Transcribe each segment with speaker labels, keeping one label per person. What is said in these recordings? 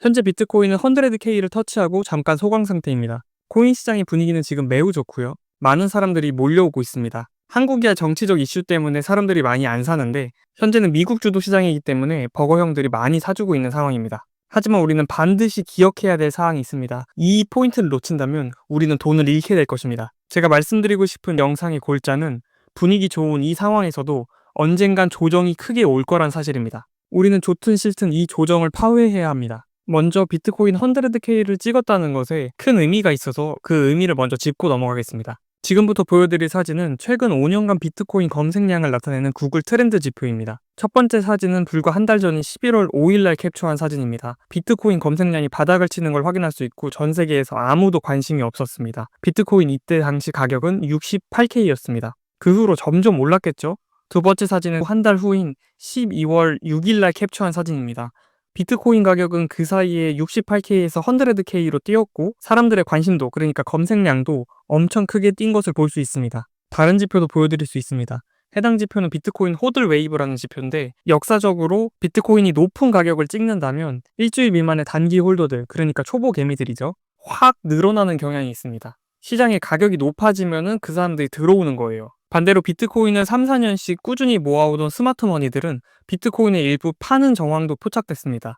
Speaker 1: 현재 비트코인은 100K를 터치하고 잠깐 소강 상태입니다. 코인 시장의 분위기는 지금 매우 좋고요. 많은 사람들이 몰려오고 있습니다. 한국이야 정치적 이슈 때문에 사람들이 많이 안 사는데 현재는 미국 주도 시장이기 때문에 버거형들이 많이 사주고 있는 상황입니다. 하지만 우리는 반드시 기억해야 될 사항이 있습니다. 이 포인트를 놓친다면 우리는 돈을 잃게 될 것입니다. 제가 말씀드리고 싶은 영상의 골자는 분위기 좋은 이 상황에서도 언젠간 조정이 크게 올 거란 사실입니다. 우리는 좋든 싫든 이 조정을 파괴해야 합니다. 먼저 비트코인 100K를 찍었다는 것에 큰 의미가 있어서 그 의미를 먼저 짚고 넘어가겠습니다. 지금부터 보여드릴 사진은 최근 5년간 비트코인 검색량을 나타내는 구글 트렌드 지표입니다. 첫 번째 사진은 불과 한 달 전인 11월 5일날 캡처한 사진입니다. 비트코인 검색량이 바닥을 치는 걸 확인할 수 있고 전 세계에서 아무도 관심이 없었습니다. 비트코인 이때 당시 가격은 68K였습니다. 그 후로 점점 올랐겠죠? 두 번째 사진은 한 달 후인 12월 6일날 캡처한 사진입니다. 비트코인 가격은 그 사이에 68K에서 100K로 뛰었고 사람들의 관심도, 그러니까 검색량도 엄청 크게 뛴 것을 볼 수 있습니다. 다른 지표도 보여드릴 수 있습니다. 해당 지표는 비트코인 호들 웨이브라는 지표인데 역사적으로 비트코인이 높은 가격을 찍는다면 일주일 미만의 단기 홀더들, 그러니까 초보 개미들이죠, 확 늘어나는 경향이 있습니다. 시장의 가격이 높아지면은 그 사람들이 들어오는 거예요. 반대로 비트코인을 3, 4년씩 꾸준히 모아오던 스마트머니들은 비트코인의 일부 파는 정황도 포착됐습니다.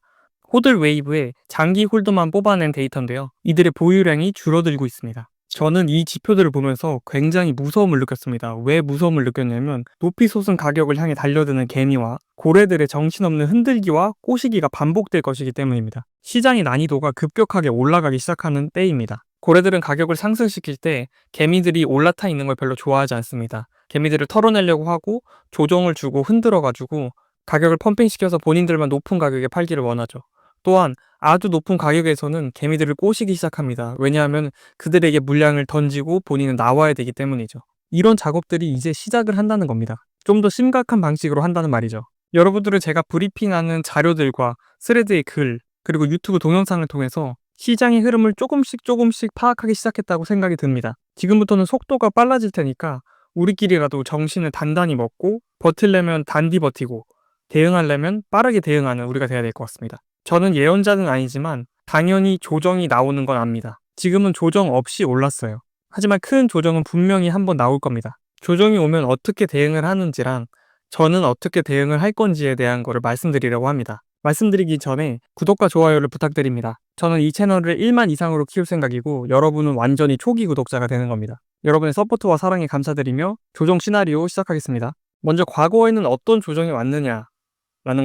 Speaker 1: 호들 웨이브에 장기 홀더만 뽑아낸 데이터인데요. 이들의 보유량이 줄어들고 있습니다. 저는 이 지표들을 보면서 굉장히 무서움을 느꼈습니다. 왜 무서움을 느꼈냐면 높이 솟은 가격을 향해 달려드는 개미와 고래들의 정신없는 흔들기와 꼬시기가 반복될 것이기 때문입니다. 시장의 난이도가 급격하게 올라가기 시작하는 때입니다. 고래들은 가격을 상승시킬 때 개미들이 올라타 있는 걸 별로 좋아하지 않습니다. 개미들을 털어내려고 하고 조정을 주고 흔들어가지고 가격을 펌핑시켜서 본인들만 높은 가격에 팔기를 원하죠. 또한 아주 높은 가격에서는 개미들을 꼬시기 시작합니다. 왜냐하면 그들에게 물량을 던지고 본인은 나와야 되기 때문이죠. 이런 작업들이 이제 시작을 한다는 겁니다. 좀 더 심각한 방식으로 한다는 말이죠. 여러분들은 제가 브리핑하는 자료들과 스레드의 글, 그리고 유튜브 동영상을 통해서 시장의 흐름을 조금씩 파악하기 시작했다고 생각이 듭니다. 지금부터는 속도가 빨라질 테니까 우리끼리라도 정신을 단단히 먹고 버틸려면 단디 버티고 대응하려면 빠르게 대응하는 우리가 돼야 될 것 같습니다. 저는 예언자는 아니지만 당연히 조정이 나오는 건 압니다. 지금은 조정 없이 올랐어요. 하지만 큰 조정은 분명히 한번 나올 겁니다. 조정이 오면 어떻게 대응을 하는지랑 저는 어떻게 대응을 할 건지에 대한 거를 말씀드리려고 합니다. 말씀드리기 전에 구독과 좋아요를 부탁드립니다. 저는 이 채널을 1만 이상으로 키울 생각이고 여러분은 완전히 초기 구독자가 되는 겁니다. 여러분의 서포트와 사랑에 감사드리며 조정 시나리오 시작하겠습니다. 먼저 과거에는 어떤 조정이 왔느냐라는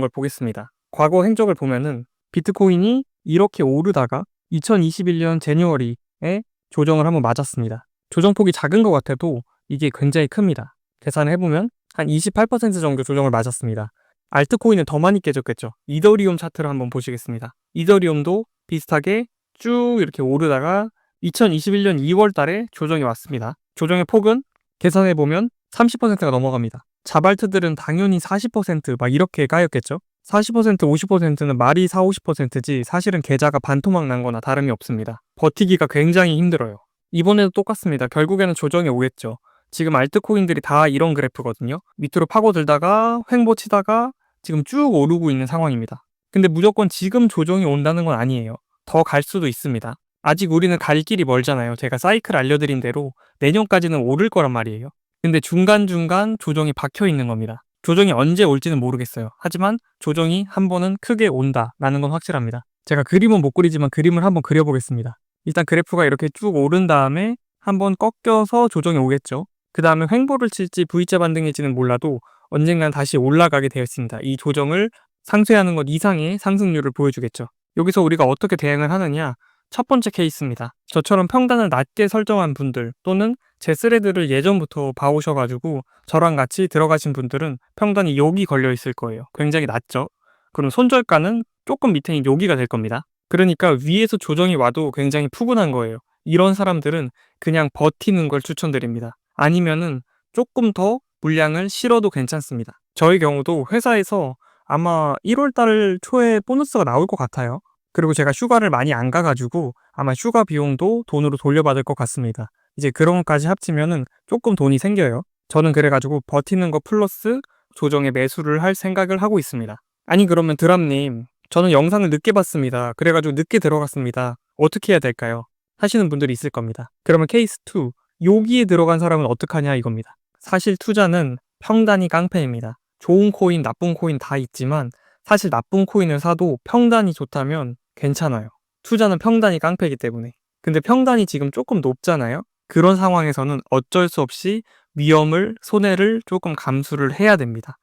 Speaker 1: 걸 보겠습니다. 과거 행적을 보면은 비트코인이 이렇게 오르다가 2021년 제뉴어리에 조정을 한번 맞았습니다. 조정폭이 작은 것 같아도 이게 굉장히 큽니다. 계산을 해보면 한 28% 정도 조정을 맞았습니다. 알트코인은 더 많이 깨졌겠죠. 이더리움 차트를 한번 보시겠습니다. 이더리움도 비슷하게 쭉 이렇게 오르다가 2021년 2월 달에 조정이 왔습니다. 조정의 폭은 계산해보면 30%가 넘어갑니다. 자발트들은 당연히 40% 이렇게 까였겠죠. 40%, 50%는 말이 4, 50%지 사실은 계좌가 반토막 난 거나 다름이 없습니다. 버티기가 굉장히 힘들어요. 이번에도 똑같습니다. 결국에는 조정이 오겠죠. 지금 알트코인들이 다 이런 그래프거든요. 밑으로 파고들다가 횡보치다가 지금 쭉 오르고 있는 상황입니다. 근데 무조건 지금 조정이 온다는 건 아니에요. 더 갈 수도 있습니다. 아직 우리는 갈 길이 멀잖아요. 제가 사이클 알려드린 대로 내년까지는 오를 거란 말이에요. 근데 중간중간 조정이 박혀 있는 겁니다. 조정이 언제 올지는 모르겠어요. 하지만 조정이 한 번은 크게 온다라는 건 확실합니다. 제가 그림은 못 그리지만 그림을 한번 그려보겠습니다. 일단 그래프가 이렇게 쭉 오른 다음에 한번 꺾여서 조정이 오겠죠. 그 다음에 횡보를 칠지 V자 반등일지는 몰라도 언젠간 다시 올라가게 되어 있습니다. 이 조정을 상쇄하는 것 이상의 상승률을 보여주겠죠. 여기서 우리가 어떻게 대응을 하느냐, 첫 번째 케이스입니다. 저처럼 평단을 낮게 설정한 분들 또는 제 스레드를 예전부터 봐오셔가지고 저랑 같이 들어가신 분들은 평단이 여기 걸려 있을 거예요. 굉장히 낮죠? 그럼 손절가는 조금 밑에인 여기가 될 겁니다. 그러니까 위에서 조정이 와도 굉장히 푸근한 거예요. 이런 사람들은 그냥 버티는 걸 추천드립니다. 아니면은 조금 더 물량을 실어도 괜찮습니다. 저희 경우도 회사에서 아마 1월달 초에 보너스가 나올 것 같아요. 그리고 제가 휴가를 많이 안 가가지고 아마 휴가 비용도 돈으로 돌려받을 것 같습니다. 이제 그런 것까지 합치면은 조금 돈이 생겨요. 저는 그래가지고 버티는 거 플러스 조정에 매수를 할 생각을 하고 있습니다. 아니 그러면 드람님, 저는 영상을 늦게 봤습니다. 그래가지고 늦게 들어갔습니다. 어떻게 해야 될까요? 하시는 분들이 있을 겁니다. 그러면 케이스 2, 여기에 들어간 사람은 어떡하냐 이겁니다. 사실 투자는 평단위 깡패입니다. 좋은 코인, 나쁜 코인 다 있지만 사실 나쁜 코인을 사도 평단이 좋다면 괜찮아요. 투자는 평단위 깡패이기 때문에. 근데 평단이 지금 조금 높잖아요? 그런 상황에서는 어쩔 수 없이 위험을, 손해를 조금 감수를 해야 됩니다.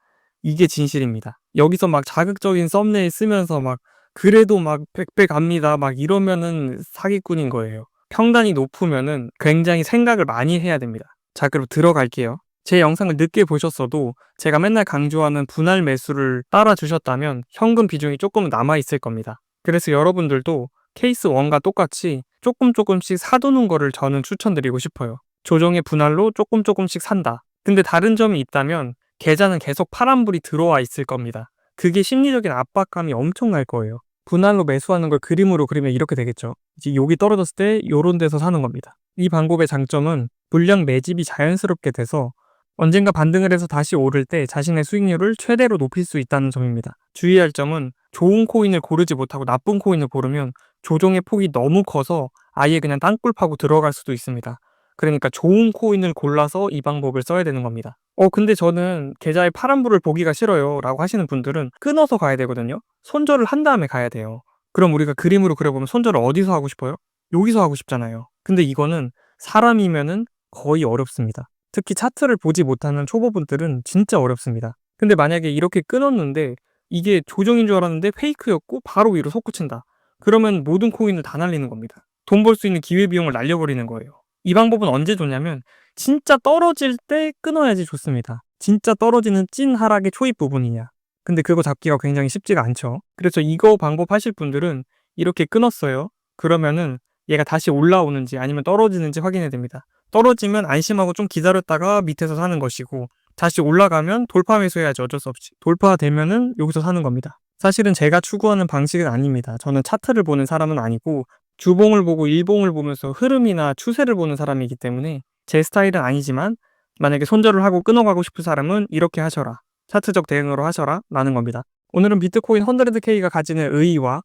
Speaker 1: 이게 진실입니다. 여기서 막 자극적인 썸네일 쓰면서 막 그래도 막 100배 갑니다 막 이러면은 사기꾼인 거예요. 평단이 높으면은 굉장히 생각을 많이 해야 됩니다. 자, 그럼 들어갈게요. 제 영상을 늦게 보셨어도 제가 맨날 강조하는 분할 매수를 따라 주셨다면 현금 비중이 조금 남아 있을 겁니다. 그래서 여러분들도 케이스 1과 똑같이 조금씩 사두는 거를 저는 추천드리고 싶어요. 조정의 분할로 조금씩 산다. 근데 다른 점이 있다면 계좌는 계속 파란불이 들어와 있을 겁니다. 그게 심리적인 압박감이 엄청날 거예요. 분할로 매수하는 걸 그림으로 그리면 이렇게 되겠죠. 이제 여기 떨어졌을 때 요런 데서 사는 겁니다. 이 방법의 장점은 물량 매집이 자연스럽게 돼서 언젠가 반등을 해서 다시 오를 때 자신의 수익률을 최대로 높일 수 있다는 점입니다. 주의할 점은 좋은 코인을 고르지 못하고 나쁜 코인을 고르면 조정의 폭이 너무 커서 아예 그냥 땅굴 파고 들어갈 수도 있습니다. 그러니까 좋은 코인을 골라서 이 방법을 써야 되는 겁니다. 근데 저는 계좌에 파란불을 보기가 싫어요 라고 하시는 분들은 끊어서 가야 되거든요. 손절을 한 다음에 가야 돼요. 그럼 우리가 그림으로 그려보면 손절을 어디서 하고 싶어요? 여기서 하고 싶잖아요. 근데 이거는 사람이면은 거의 어렵습니다. 특히 차트를 보지 못하는 초보분들은 진짜 어렵습니다. 근데 만약에 이렇게 끊었는데 이게 조정인 줄 알았는데 페이크였고 바로 위로 솟구친다. 그러면 모든 코인을 다 날리는 겁니다. 돈 벌 수 있는 기회비용을 날려버리는 거예요. 이 방법은 언제 좋냐면 진짜 떨어질 때 끊어야지 좋습니다. 진짜 떨어지는 찐 하락의 초입 부분이냐. 근데 그거 잡기가 굉장히 쉽지가 않죠. 그래서 이거 방법 하실 분들은 이렇게 끊었어요. 그러면은 얘가 다시 올라오는지 아니면 떨어지는지 확인해야 됩니다. 떨어지면 안심하고 좀 기다렸다가 밑에서 사는 것이고 다시 올라가면 돌파 매수해야지 어쩔 수 없이. 돌파되면은 여기서 사는 겁니다. 사실은 제가 추구하는 방식은 아닙니다. 저는 차트를 보는 사람은 아니고 주봉을 보고 일봉을 보면서 흐름이나 추세를 보는 사람이기 때문에 제 스타일은 아니지만 만약에 손절을 하고 끊어가고 싶은 사람은 이렇게 하셔라. 차트적 대응으로 하셔라 라는 겁니다. 오늘은 비트코인 100K가 가지는 의의와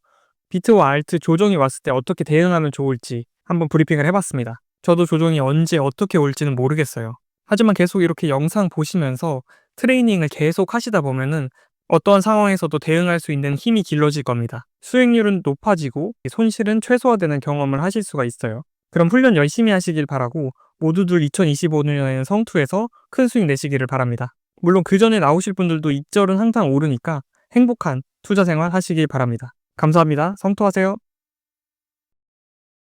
Speaker 1: 비트와 알트 조정이 왔을 때 어떻게 대응하면 좋을지 한번 브리핑을 해봤습니다. 저도 조정이 언제 어떻게 올지는 모르겠어요. 하지만 계속 이렇게 영상 보시면서 트레이닝을 계속 하시다 보면은 어떠한 상황에서도 대응할 수 있는 힘이 길러질 겁니다. 수익률은 높아지고 손실은 최소화되는 경험을 하실 수가 있어요. 그럼 훈련 열심히 하시길 바라고 모두들 2025년에는 성투해서 큰 수익 내시기를 바랍니다. 물론 그 전에 나오실 분들도 입절은 항상 오르니까 행복한 투자 생활 하시길 바랍니다. 감사합니다. 성투하세요.